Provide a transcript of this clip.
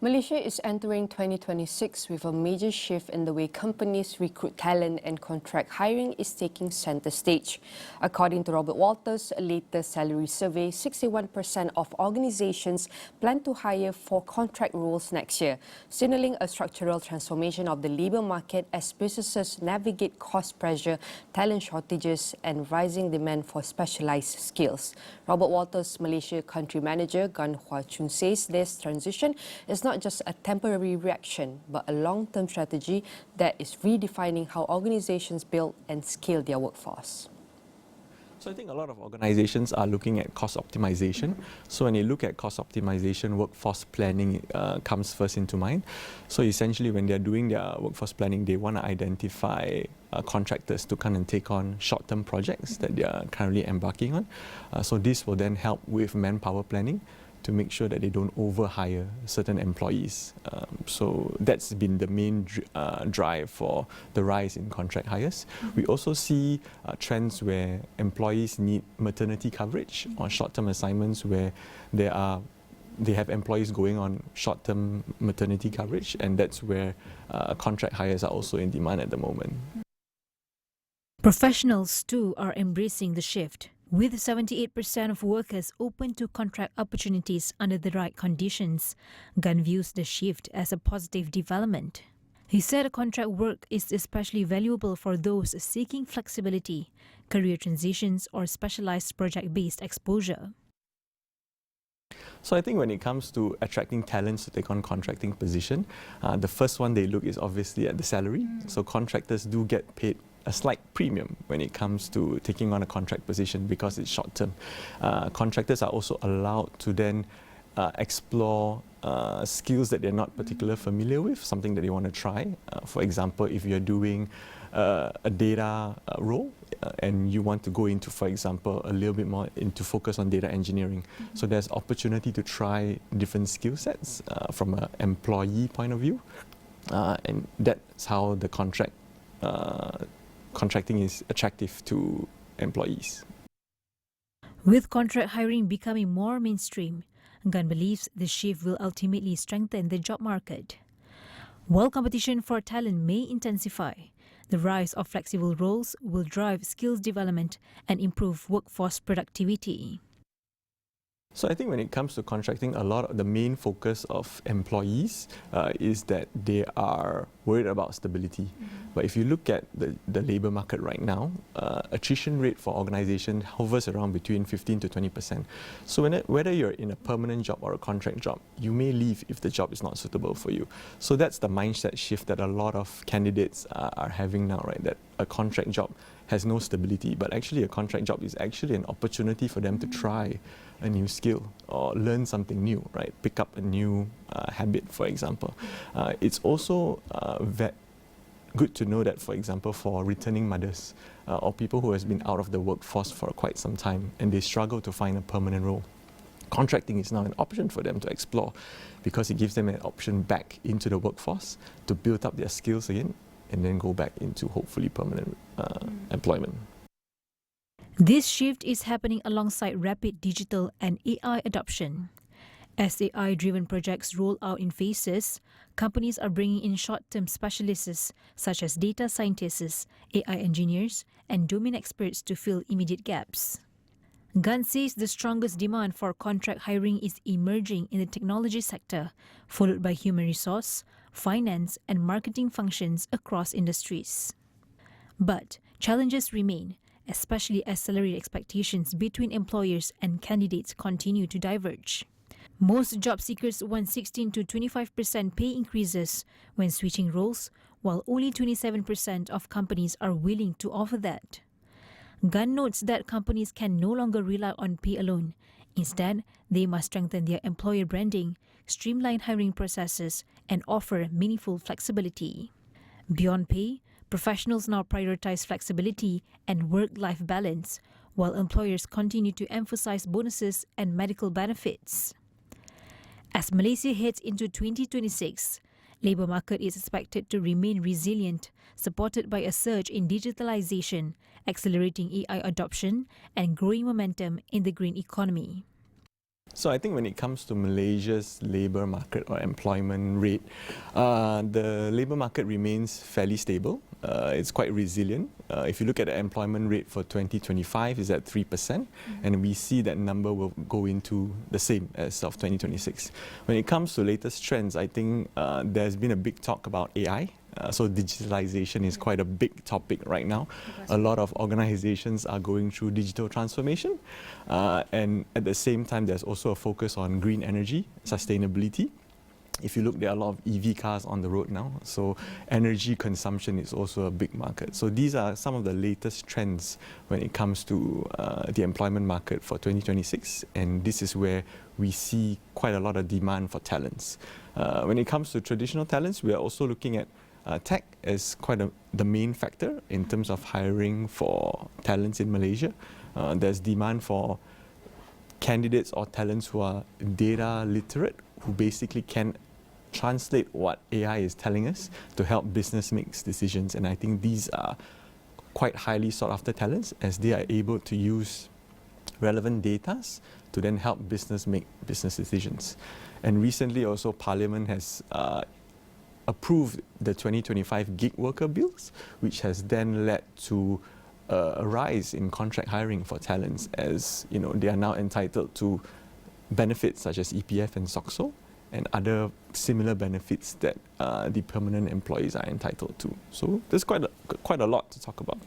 Malaysia is entering 2026 with a major shift in the way companies recruit talent, and contract hiring is taking center stage. According to Robert Walters' latest salary survey, 61% of organizations plan to hire for contract roles next year, signaling a structural transformation of the labor market as businesses navigate cost pressure, talent shortages, and rising demand for specialized skills. Robert Walters' Malaysia country manager Gan Hua Choon says this transition is not just a temporary reaction, but a long-term strategy that is redefining how organizations build and scale their workforce. So I think a lot of organizations are looking at cost optimization. So when you look at cost optimization, workforce planning comes first into mind. So essentially when they're doing their workforce planning, they want to identify contractors to come and take on short-term projects that they are currently embarking on. So this will then help with manpower planning to make sure that they don't overhire certain employees. So that's been the main drive for the rise in contract hires. We also see trends where employees need maternity coverage on short-term assignments where they have employees going on short-term maternity coverage, and that's where contract hires are also in demand at the moment. Professionals too are embracing the shift, with 78% of workers open to contract opportunities under the right conditions. Gan views the shift as a positive development. He said contract work is especially valuable for those seeking flexibility, career transitions, or specialized project-based exposure. So I think when it comes to attracting talents to take on contracting position, the first one they look is obviously at the salary. So contractors do get paid a slight premium when it comes to taking on a contract position because it's short term. Contractors are also allowed to then explore skills that they're not particularly familiar with, something that they want to try. For example, if you're doing a data role and you want to go into, for example, a little bit more into focus on data engineering. So there's opportunity to try different skill sets from an employee point of view. And that's how the contracting is attractive to employees. With contract hiring becoming more mainstream, Gan believes the shift will ultimately strengthen the job market. While competition for talent may intensify, the rise of flexible roles will drive skills development and improve workforce productivity. So I think when it comes to contracting, a lot of the main focus of employees is that they are worried about stability. But if you look at the labour market right now, attrition rate for organisations hovers around between 15 to 20%. So whether you're in a permanent job or a contract job, you may leave if the job is not suitable for you. So that's the mindset shift that a lot of candidates are having now, right? That a contract job has no stability, but actually a contract job is actually an opportunity for them to try a new skill or learn something new, right? Pick up a new habit, for example. It's also good to know that, for example, for returning mothers or people who has been out of the workforce for quite some time and they struggle to find a permanent role, contracting is now an option for them to explore because it gives them an option back into the workforce to build up their skills again and then go back into hopefully permanent employment. This shift is happening alongside rapid digital and AI adoption. As AI-driven projects roll out in phases, companies are bringing in short-term specialists such as data scientists, AI engineers, and domain experts to fill immediate gaps. Gan says the strongest demand for contract hiring is emerging in the technology sector, followed by human resource, finance, and marketing functions across industries. But challenges remain, especially as salary expectations between employers and candidates continue to diverge. Most job seekers want 16 to 25% pay increases when switching roles, while only 27% of companies are willing to offer that. Gan notes that companies can no longer rely on pay alone. Instead, they must strengthen their employer branding, streamline hiring processes, and offer meaningful flexibility. Beyond pay, professionals now prioritize flexibility and work-life balance, while employers continue to emphasize bonuses and medical benefits. As Malaysia heads into 2026, labour market is expected to remain resilient, supported by a surge in digitalization, accelerating AI adoption, and growing momentum in the green economy. So I think when it comes to Malaysia's labour market or employment rate, the labour market remains fairly stable. It's quite resilient. If you look at the employment rate for 2025, is at 3%, and we see that number will go into the same as of 2026. When it comes to latest trends, I think there's been a big talk about AI. So digitalization is quite a big topic right now. A lot of organizations are going through digital transformation. And at the same time, there's also a focus on green energy, sustainability. If you look, there are a lot of EV cars on the road now. So energy consumption is also a big market. So these are some of the latest trends when it comes to the employment market for 2026. And this is where we see quite a lot of demand for talents. When it comes to traditional talents, we are also looking at tech as the main factor in terms of hiring for talents in Malaysia. There's demand for candidates or talents who are data literate, who basically can translate what AI is telling us to help business make decisions. And I think these are quite highly sought after talents, as they are able to use relevant data to then help business make business decisions. And recently also Parliament has approved the 2025 gig worker bills, which has then led to a rise in contract hiring for talents, as they are now entitled to benefits such as EPF and SOCSO and other similar benefits that the permanent employees are entitled to. So there's quite a lot to talk about.